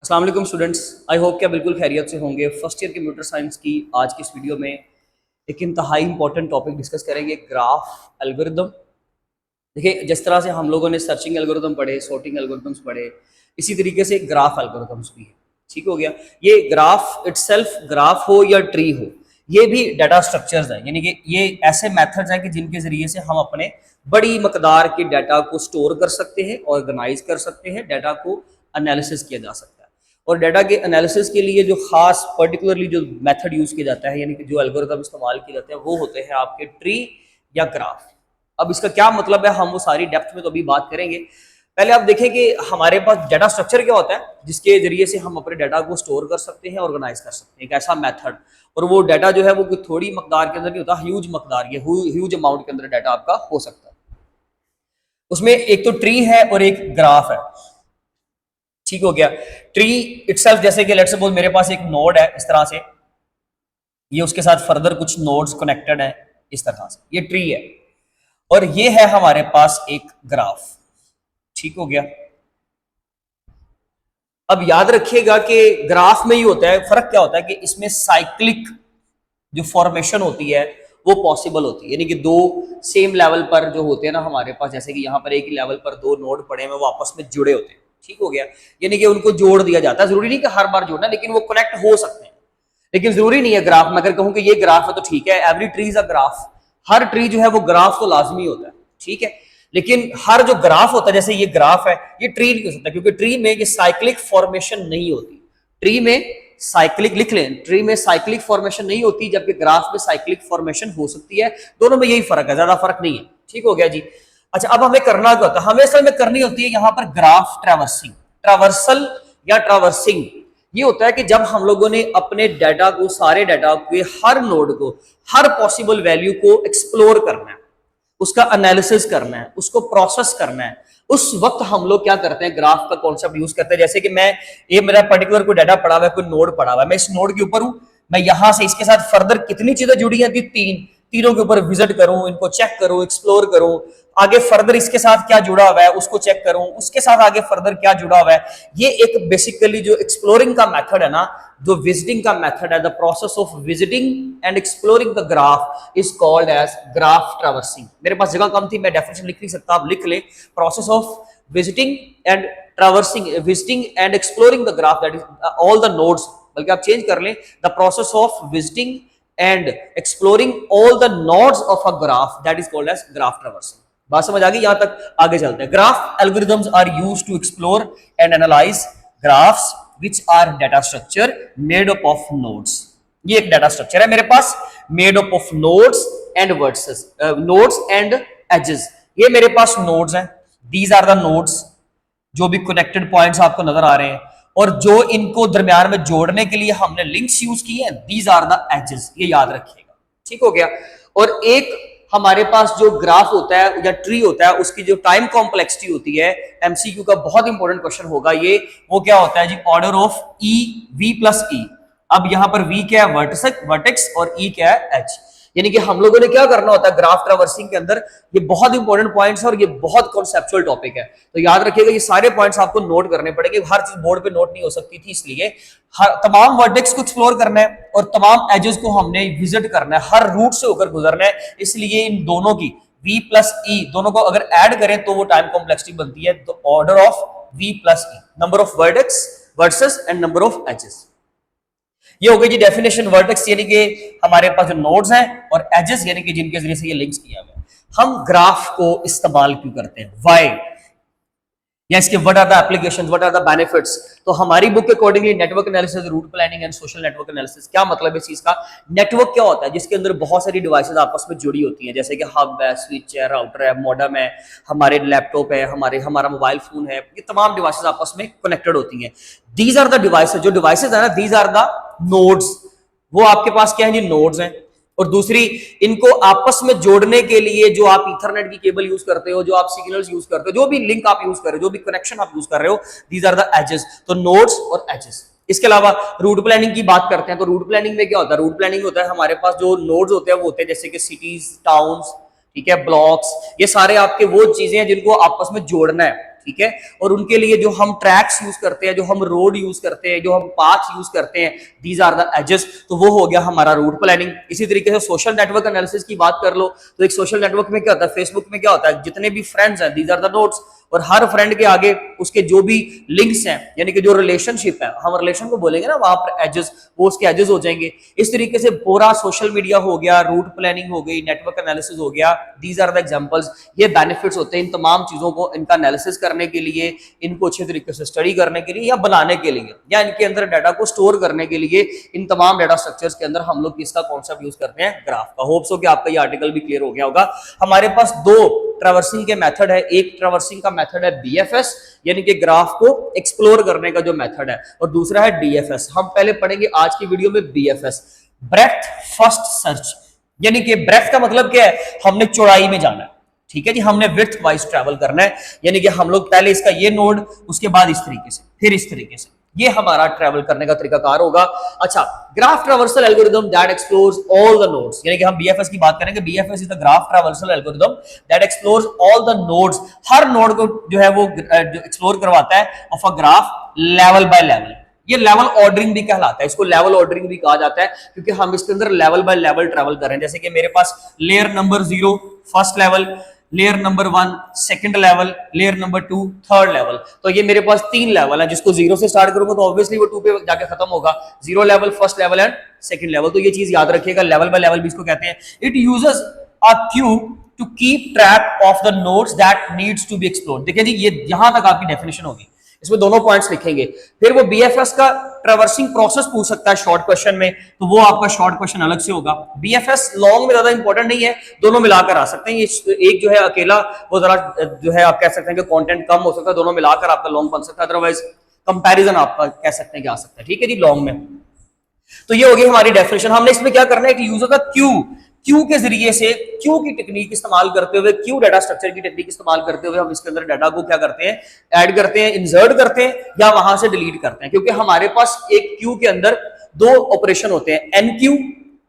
अस्सलाम वालेकुम students, I hope क्या बिल्कुल खैरियत से होंगे। फर्स्ट ईयर कंप्यूटर साइंस की आज की इस वीडियो में एक इंतहाई इंपॉर्टेंट टॉपिक डिस्कस करेंगे, ग्राफ एल्गोरिदम। देखिए, जिस तरह से हम लोगों ने सर्चिंग एल्गोरिदम पढ़े, सॉर्टिंग एल्गोरिदम्स पढ़े, इसी तरीके से ग्राफ एल्गोरिदम्स भी है। ठीक हो गया। ये ग्राफ इटसेल्फ, ग्राफ हो या ट्री हो, ये भी डाटा स्ट्रक्चर्स हैं, यानी कि ये ऐसे मेथड्स हैं कि जिनके जरिए से हम अपने बड़ी मकदार के डाटा को स्टोर कर सकते हैं, ऑर्गेनाइज कर सकते हैं, डाटा को एनालिसिस किया जा सकता है। और डाटा के एनालिसिस के लिए जो खास पर्टिकुलरली जो मेथड यूज किया जाता है, यानी कि जो एल्गोरिदम इस्तेमाल किए जाते हैं, वो होते हैं आपके ट्री या ग्राफ। अब इसका क्या मतलब है, हम वो सारी डेप्थ में तो अभी बात करेंगे। पहले आप देखें कि हमारे पास डाटा स्ट्रक्चर क्या होता है, जिसके जरिए से हम अपने डाटा को स्टोर कर सकते हैं, ऑर्गेनाइज कर सकते हैं, एक ऐसा मेथड। और वो डाटा जो है वो कोई थोड़ी मकदार के अंदर नहीं होता, ह्यूज मकदार, ये ह्यूज अमाउंट के अंदर डाटा आपका हो सकता है। उसमें एक तो ट्री है और एक ग्राफ है। ठीक हो गया। ट्री इटसेल्फ, जैसे कि लेट्स सपोज मेरे पास एक नोड है इस तरह से, ये उसके साथ फर्दर कुछ नोड्स कनेक्टेड है इस तरह से, ये ट्री है। और ये है हमारे पास एक ग्राफ। ठीक हो गया। अब याद रखिएगा कि ग्राफ में ही होता है, फर्क क्या होता है कि इसमें साइक्लिक जो फॉर्मेशन होती है वो पॉसिबल होती है, यानी कि दो सेम लेवल पर जो होते हैं ना हमारे पास, जैसे कि यहाँ पर एक ही लेवल पर दो नोड पड़े हैं, वो आपस में जुड़े होते हैं। ठीक हो गया। यानी कि उनको जोड़ दिया जाता है, जरूरी नहीं कि हर बार जोड़ना, लेकिन वो कनेक्ट हो सकते हैं, लेकिन जरूरी नहीं है। ग्राफ में अगर कहूं कि ये ग्राफ है तो ठीक है, every tree is a graph, her tree जो है वो ग्राफ तो लाजमी होता है। ठीक है। लेकिन हर जो ग्राफ होता है, जैसे ये ग्राफ है, ये ट्री नहीं हो सकता, क्योंकि ट्री में ये साइक्लिक फॉर्मेशन नहीं होती। ट्री में साइक्लिक, लिख लें, ट्री में साइक्लिक फॉर्मेशन नहीं होती, जबकि ग्राफ में साइक्लिक फॉर्मेशन हो सकती है। दोनों में यही फर्क है, ज्यादा फर्क नहीं है। ठीक हो गया जी। अच्छा, अब हमें करना क्या होता है, हमें असल में करनी होती है यहाँ पर ग्राफ ट्रैवर्सिंग, ट्रैवर्सल या ट्रैवर्सिंग। ये होता है कि जब हम लोगों ने अपने डाटा को, सारे डाटा के हर नोड को, हर पॉसिबल वैल्यू को एक्सप्लोर करना है, उसका एनालिसिस करना है, उसको प्रोसेस करना है, उस वक्त हम लोग क्या करते हैं, ग्राफ का कॉन्सेप्ट यूज करते हैं। जैसे कि मैं, ये मेरा पर्टिकुलर कोई डाटा पड़ा हुआ है, कोई नोड पड़ा हुआ है, मैं इस नोड के ऊपर हूं, मैं यहां से इसके साथ फर्दर कितनी चीजें जुड़ी हैं, तीनों के ऊपर विजिट करूं, इनको चेक करूं, एक्सप्लोर करूं, आगे फर्दर इसके साथ क्या जुड़ा हुआ है उसको चेक करूं, उसके साथ आगे फर्दर क्या जुड़ा हुआ है। ये एक बेसिकली जो एक्सप्लोरिंग का मेथड है ना, जो विजिटिंग का मेथड है, the process of visiting and exploring the graph is called as graph traversing. मेरे पास जगह कम थी, मैं डेफिनेशन लिख नहीं सकता, आप लिख ले, process of visiting and traversing, visiting and exploring the graph, that is all the nodes, बल्कि आप चेंज कर लें, the process of visiting and exploring all the nodes of a graph, that is called as graph traversing. बात समझ आ गई? यहां तक आगे चलते हैं। Graph algorithms are used to explore and analyse graphs which are data structure made up of nodes. ये एक डाटा स्ट्रक्चर है मेरे पास, made up of nodes and vertices, nodes and edges. ये मेरे पास नोड्स हैं, दीज आर द नोड्स, जो भी कनेक्टेड पॉइंट्स आपको नजर आ रहे हैं, और जो इनको दरमियान में जोड़ने के लिए हमने लिंक्स यूज किए हैं, दीज आर द एजेस। ये याद रखिएगा। ठीक हो गया। और एक हमारे पास जो ग्राफ होता है या ट्री होता है, उसकी जो टाइम कॉम्प्लेक्सिटी होती है, एमसीक्यू का बहुत इंपॉर्टेंट क्वेश्चन होगा ये, वो क्या होता है जी, order of E, V plus E. अब यहां पर वी क्या है, वर्टेक्स, और ई क्या है, एच। यानी कि हम लोगों ने क्या करना होता है ग्राफ ट्रैवर्सिंग के अंदर, ये बहुत इंपॉर्टेंट पॉइंट्स है और ये बहुत कॉन्सेप्चुअल टॉपिक है, तो याद रखिएगा ये सारे पॉइंट्स आपको नोट करने पड़ेंगे। हर चीज बोर्ड पे नोट नहीं हो सकती थी, इसलिए तमाम वर्टेक्स को एक्सप्लोर करना है और तमाम एजेस को हमने विजिट करना है, हर रूट से होकर गुजरना है। इसलिए इन दोनों की v प्लस ई, दोनों को अगर ऐड करें तो वो टाइम कॉम्प्लेक्सिटी बनती है, तो order of v plus E, number of vertex versus and number of edges. ये हो गई जी डेफिनेशन। वर्टेक्स यानी कि हमारे पास जो नोड्स हैं, और एजेस यानी कि जिनके जरिए से ये लिंक्स किया हुआ है। हम ग्राफ को इस्तेमाल क्यों करते हैं, व्हाई, या इसके what are the applications, what are the benefits. तो हमारी बुक के accordingly network analysis, route planning and social network analysis, क्या मतलब है इस चीज का। नेटवर्क क्या होता है, जिसके अंदर बहुत सारी डिवाइसेस आपस में जुड़ी होती हैं, जैसे कि हब है, स्विच है, राउटर है, मॉडेम है, हमारे लैपटॉप है, हमारा मोबाइल फोन है, ये तमाम डिवाइसेस आपस में कनेक्टेड होती हैं। दीज आर द डिवाइसेस, जो डिवाइसेस है ना, दीज आर द नोड्स। वो आपके पास क्या है जी, नोड्स हैं। और दूसरी, इनको आपस में जोड़ने के लिए जो आप ईथरनेट की केबल यूज करते हो, जो आप सिग्नल्स यूज करते हो, जो भी लिंक आप यूज कर रहे हो, जो भी कनेक्शन आप यूज कर रहे हो, दीज आर द एजेस। तो नोड्स और एजेस। इसके अलावा रूट प्लानिंग की बात करते हैं, तो रूट प्लानिंग में क्या होता है, रूट प्लानिंग होता है हमारे पास जो नोड्स होते हैं वो होते हैं जैसे कि सिटीज, टाउन्स, ठीक है, ब्लॉक्स, ये सारे आपके वो चीजें हैं जिनको आपस में जोड़ना है। ठीक है। और उनके लिए जो हम ट्रैक्स यूज करते हैं, जो हम रोड यूज करते हैं, जो हम पाथ यूज करते हैं, दीज आर द एजेस। तो वो हो गया हमारा रूट प्लानिंग। इसी तरीके से सोशल नेटवर्क एनालिसिस की बात कर लो तो एक सोशल नेटवर्क में क्या होता है, फेसबुक में क्या होता है, जितने भी फ्रेंड्स हैं दीज आर द नोड्स, और हर फ्रेंड के आगे उसके जो भी लिंक्स हैं, यानी कि जो रिलेशनशिप है, हम रिलेशन को बोलेंगे ना, वहां पर एजेस, वो उसके एजेस हो जाएंगे। इस तरीके से पूरा सोशल मीडिया हो गया, रूट प्लानिंग हो गई, नेटवर्क एनालिसिस हो गया, दीज आर द एग्जांपल्स। ये बेनिफिट्स होते हैं इन तमाम चीजों को, इनका एनालिसिस करने के लिए, इनको अच्छे तरीके से स्टडी करने के लिए या बनाने के लिए, या इनके अंदर डाटा को स्टोर करने के लिए। इन तमाम डाटा स्ट्रक्चर्स के अंदर हम लोग किसका कॉन्सेप्ट यूज करते हैं, ग्राफ का। होप्स हो कि आपका ये आर्टिकल भी क्लियर हो गया होगा। हमारे पास दो ट्रैवर्सिंग के मेथड है, एक ट्रैवर्सिंग का मेथड है बीएफएस, यानी कि ग्राफ को एक्सप्लोर करने का जो मेथड है, और दूसरा है डीएफएस। हम पहले पढ़ेंगे आज की वीडियो में बीएफएस, ब्रेथ फर्स्ट सर्च। यानी कि ब्रेथ का मतलब क्या है, हमने चौड़ाई में जाना है, ठीक है जी, हमने विड्थ वाइज ट्रैवल करना है। यानी कि हम लोग पहले इसका ये नोड, उसके बाद इस तरीके से, फिर इस तरीके से, ये हमारा ट्रैवल करने का तरीकाकार होगा। अच्छा, graph traversal algorithm that explores all the nodes, यानी कि हम बीएफएस की बात करेंगे। BFS is the graph traversal algorithm that explores all the nodes, her node को जो है वो एक्सप्लोर करवाता है of a graph level by level. ये लेवल ऑर्डरिंग भी कहलाता है, इसको लेवल ऑर्डरिंग भी कहा जाता है, क्योंकि हम इसके अंदर लेवल बाय लेवल ट्रैवल कर रहे हैं। जैसे कि मेरे पास layer number 0 first level, layer number 1 second level, layer number 2 third level. तो ये मेरे पास 3 लेवल है, जिसको 0 से स्टार्ट करूंगा तो ऑब्वियसली वो 2 पे जाके खत्म होगा। 0 level, first level and second level. तो ये चीज याद रखिएगा, लेवल बाय लेवल भी इसको कहते हैं। It uses a queue to keep track of the nodes that needs to be explored. देखिए जी, ये यहां तक आपकी डेफिनेशन होगी, इसमें दोनों पॉइंट्स लिखेंगे। फिर वो बीएफएस का ट्रैवर्सिंग प्रोसेस पूछ सकता है शॉर्ट क्वेश्चन में, तो वो आपका शॉर्ट क्वेश्चन अलग से होगा। बीएफएस लॉन्ग में ज्यादा इंपॉर्टेंट नहीं है, दोनों मिलाकर आ सकते हैं। एक जो है अकेला, वो जरा जो है आप कह सकते हैं कि कंटेंट कम हो सकता है, दोनों मिलाकर आपका लॉन्ग बन सकता है। अदरवाइज कंपैरिजन आपका कह सकते हैं कि आ सकता है, ठीक है जी, लॉन्ग में। तो ये होगी हमारी डेफिनेशन। हमने इसमें क्या करना है कि यूज होगा क्यू, क्यू के जरिए से, क्यू की टेक्निक इस्तेमाल करते हुए, क्यू डाटा स्ट्रक्चर की टेक्निक इस्तेमाल करते हुए हम इसके अंदर डाटा को क्या करते हैं, ऐड करते हैं, इंसर्ट करते हैं, या वहां से डिलीट करते हैं। क्योंकि हमारे पास एक क्यू के अंदर दो ऑपरेशन होते हैं, एनक्यू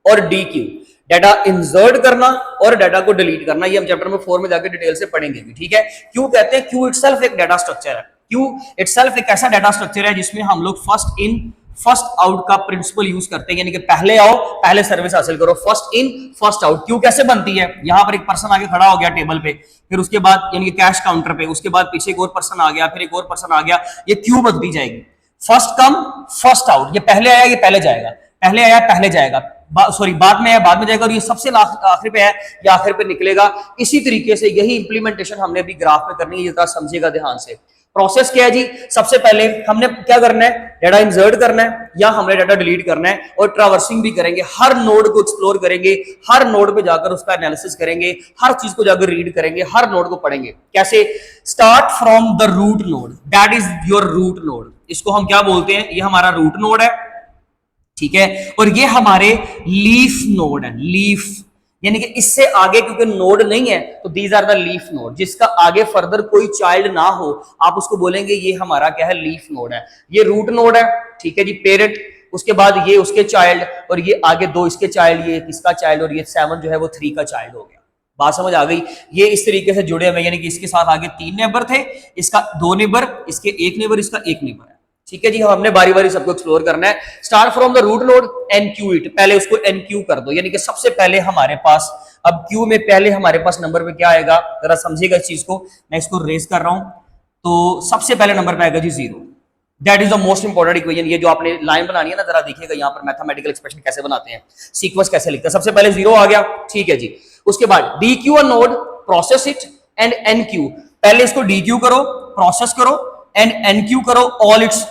और डीक्यू, डाटा इंसर्ट करना और डाटा को डिलीट करना। ये हम चैप्टर में 4 में जाकर डिटेल से पढ़ेंगे भी, ठीक है। क्यू कहते हैं, क्यू इटसेल्फ एक डाटा स्ट्रक्चर है। क्यू इटसेल्फ एक ऐसा डाटा स्ट्रक्चर है जिसमें हम लोग फर्स्ट इन फर्स्ट आउट का प्रिंसिपल यूज करते हैं, यानी कि पहले आओ पहले सर्विस हासिल करो, first in first out. Q कैसे बनती है, यहां पर एक पर्सन आगे खड़ा हो गया टेबल पे, फिर उसके बाद यानी कि कैश काउंटर पे, उसके बाद पीछे एक और पर्सन आ गया, फिर एक और पर्सन आ गया, ये क्यू बनती जाएगी। फर्स्ट कम फर्स्ट आउट, ये पहले आया ये पहले जाएगा, पहले आया पहले जाएगा, सॉरी बाद में आया बाद में जाएगा, और ये सबसे आखिर पे है ये आखिर पे निकलेगा। इसी तरीके से यही इंप्लीमेंटेशन हमने भी ग्राफ में करनी है, ये जरा समझिएगा ध्यान से। प्रोसेस क्या है जी, सबसे पहले हमने क्या करना है, डाटा इंसर्ट करना है या हमने डाटा डिलीट करना है, और ट्रैवर्सिंग भी करेंगे, हर नोड को एक्सप्लोर करेंगे, हर नोड पे जाकर उसका एनालिसिस करेंगे, हर चीज को जाकर रीड करेंगे, हर नोड को पढ़ेंगे। कैसे, start from the root node, that is your root node. इसको हम क्या बोलते हैं, ये हमारा रूट नोड है, ठीक है, और ये हमारे लीफ नोड है। लीफ यानी कि इससे आगे क्योंकि नोड नहीं है तो these are the leaf node, जिसका आगे फर्दर कोई चाइल्ड ना हो आप उसको बोलेंगे ये हमारा क्या है, लीफ नोड है। ये रूट नोड है, ठीक है जी, पेरेंट, उसके बाद ये उसके चाइल्ड, और ये आगे 2 इसके चाइल्ड, ये इसका चाइल्ड, और ये 7 जो है वो 3 का चाइल्ड हो गया। बात समझ आ गई। ये इस तरीके से जुड़े हुए, यानी कि इसके साथ आगे 3 नेबर थे, इसका 2 नेबर, इसके 1 नेबर, इसका 1 नेबर है, ठीक है जी। हमने बारी बारी सबको एक्सप्लोर करना है। Start from the root node, enqueue it, पहले उसको एनक्यू कर दो, यानी कि सबसे पहले हमारे पास, अब क्यू में पहले हमारे पास नंबर पे क्या आएगा, जरा समझिएगा इस चीज को, मैं इसको रेज कर रहा हूं, तो सबसे पहले नंबर पे आएगा जी 0। That is the most important equation. ये जो आपने लाइन बनानी है ना, जरा देखिएगा यहाँ पर मैथमेटिकल एक्सप्रेशन कैसे बनाते हैं, सीक्वेंस कैसे लिखते हैं। सबसे पहले 0 आ गया, ठीक है जी। उसके बाद dequeue a node, process it and enqueue, पहले इसको डी क्यू करो, प्रोसेस करो, एंड एन क्यू करो ऑल इट्स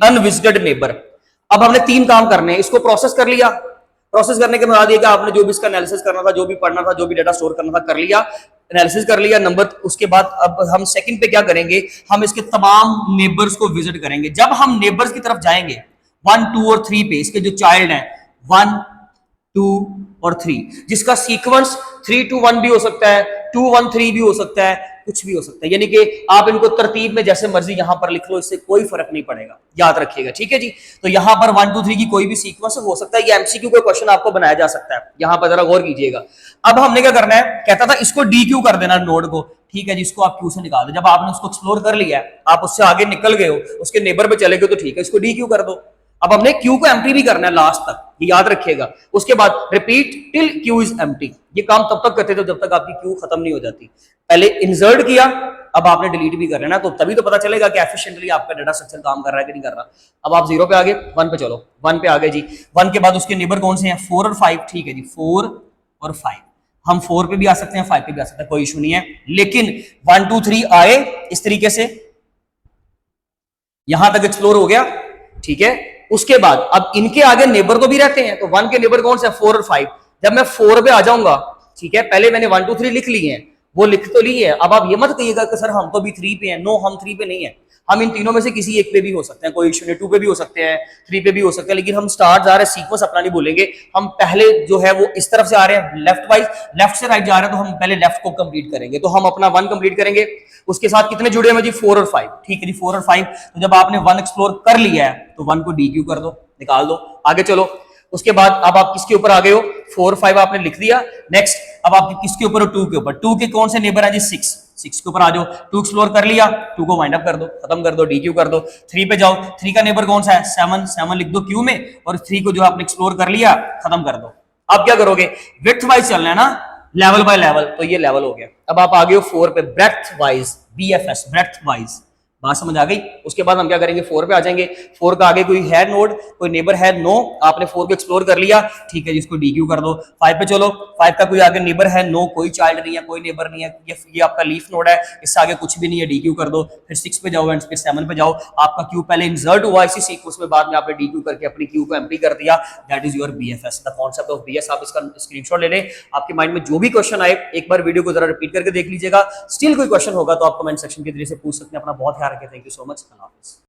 अनविजिटेड नेबर। अब हमने 3 काम करने हैं, इसको प्रोसेस कर लिया, प्रोसेस करने के बाद ये कि आपने जो भी इसका एनालिसिस करना था, जो भी पढ़ना था, जो भी डाटा स्टोर करना था कर लिया, एनालिसिस कर लिया नंबर। उसके बाद अब हम सेकंड पे क्या करेंगे, हम इसके तमाम नेबर्स को विजिट करेंगे। जब हम नेबर्स की तरफ जाएंगे 1, 2 और 3 पे, इसके जो चाइल्ड हैं 1, 2 और 3, जिसका सीक्वेंस 3 to 1 भी हो सकता है, 2, 1, 3 भी हो सकता है, कुछ भी हो सकता है, यानी कि आप इनको तरतीब में जैसे मर्जी यहां पर लिख लो, इससे कोई फर्क नहीं पड़ेगा, याद रखिएगा, ठीक है जी। तो यहां पर 1 2 3 की कोई भी सीक्वेंस हो सकता है, ये एमसीक्यू का क्वेश्चन आपको बनाया जा सकता है, यहां पर जरा गौर कीजिएगा। अब हमने क्या करना है, कहता था इसको डी क्यू कर देना नोड को, ठीक है जी, इसको आप क्यू से निकाल दो। जब आपने उसको एक्सप्लोर कर लिया है, आप उससे आगे निकल गए हो, उसके नेबर पे चले गए, तो ठीक है, इसको डी क्यू कर दो। अब हमने क्यू को एम्प्टी भी करना है लास्ट तक, ये याद रखिएगा। उसके बाद repeat till Q is empty, ये काम तब तक करते थे जब तक आपकी क्यू खत्म नहीं हो जाती। पहले इंसर्ट किया, अब आपने डिलीट भी कर लेना, तो तभी तो पता चलेगा कि एफिशिएंटली आपका डाटा स्ट्रक्चर काम कर रहा है कि नहीं कर रहा। अब आप 0 पे आ गए, 1 पे चलो, 1 पे आ गए जी। 1 के बाद उसके नेबर कौन से हैं, 4 और 5, ठीक है जी, 4 और 5। हम 4 पे भी आ सकते हैं, 5 पे भी आ सकते हैं, कोई इशू नहीं है। लेकिन 1 2 3 आए इस तरीके से, यहां तक एक्सप्लोर हो गया, ठीक है। उसके बाद अब इनके आगे नेबर तो भी रहते हैं, तो 1 के नेबर कौन से, 4 और 5। जब मैं 4 पे आ जाऊंगा, ठीक है, पहले मैंने 1 2 3 लिख लिए हैं, वो लिख तो ली है। अब आप ये मत कहिएगा कि सर हम तो भी 3 पे हैं, नो, हम 3 पे नहीं है, हम इन तीनों में से किसी एक पे भी हो सकते हैं, कोई इशू नहीं, 2 पे भी हो सकते हैं, 3 पे भी हो सकते हैं, लेकिन हम स्टार्ट जा रहे हैं, सीक्वेंस अपना नहीं भूलेंगे। हम पहले जो है वो इस तरफ से आ रहे हैं, लेफ्ट वाइज, लेफ्ट से राइट जा रहे हैं, तो हम पहले लेफ्ट को कंप्लीट करेंगे। तो हम अपना 1 कंप्लीट करेंगे, उसके साथ कितने जुड़े हैं जी, 4 और 5, ठीक है जी, 4 और 5। तो जब आपने 1 एक्सप्लोर कर लिया है, तो 1 को डी क्यू कर दो, निकाल दो, आगे चलो। उसके बाद अब आप किसके ऊपर आ गए हो, 4 5 आपने लिख दिया। नेक्स्ट अब आप किसके ऊपर हो, 2 के ऊपर। 2 के कौन से नेबर है जी, 6, 6 के ऊपर आ जाओ, 2 एक्सप्लोर कर लिया, 2 को वाइंड अप कर दो, खत्म कर दो, डी क्यू कर दो। 3 पे जाओ, 3 का नेबर कौन सा है, 7, 7 लिख दो क्यू में, और 3 को जो आपने एक्सप्लोर कर लिया, खत्म कर दो। अब क्या करोगे, विड्थ वाइज चलना है ना, लेवल बाय लेवल, तो ये लेवल हो गया। अब आप आ गए हो 4 पे, breadth wise, BFS, breadth wise, बात समझ आ गई। उसके बाद हम क्या करेंगे, 4 पे आ जाएंगे। 4 का आगे कोई है नोड, कोई नेबर है, नो, आपने 4 को एक्सप्लोर कर लिया, ठीक है जी, इसको डी क्यू कर दो। 5 पे चलो, 5 का कोई आगे नेबर है, नो, कोई चाइल्ड नहीं है, कोई नेबर नहीं है, ये आपका लीफ नोड है, इससे आगे कुछ भी नहीं है, डी क्यू कर दो। फिर 6 पे जाओ एंड फिर 7 पे जाओ। आपका क्यू पहले इंसर्ट हुआ इसी सीक्वेंस में, बाद में आपने डी क्यू करके अपनी क्यू को एम्प्टी कर दिया। That is your BFS, the concept of BS. आप इसका स्क्रीनशॉट ले लें, आपके माइंड में जो भी क्वेश्चन आए एक बार वीडियो को जरा रिपीट करके देख लीजिएगा। स्टिल कोई क्वेश्चन होगा तो आप कमेंट सेक्शन के जरिए से पूछ सकते हैं। अपना बहुत ख्याल रखें, थैंक यू सो मच, अल्लाह हाफिज़।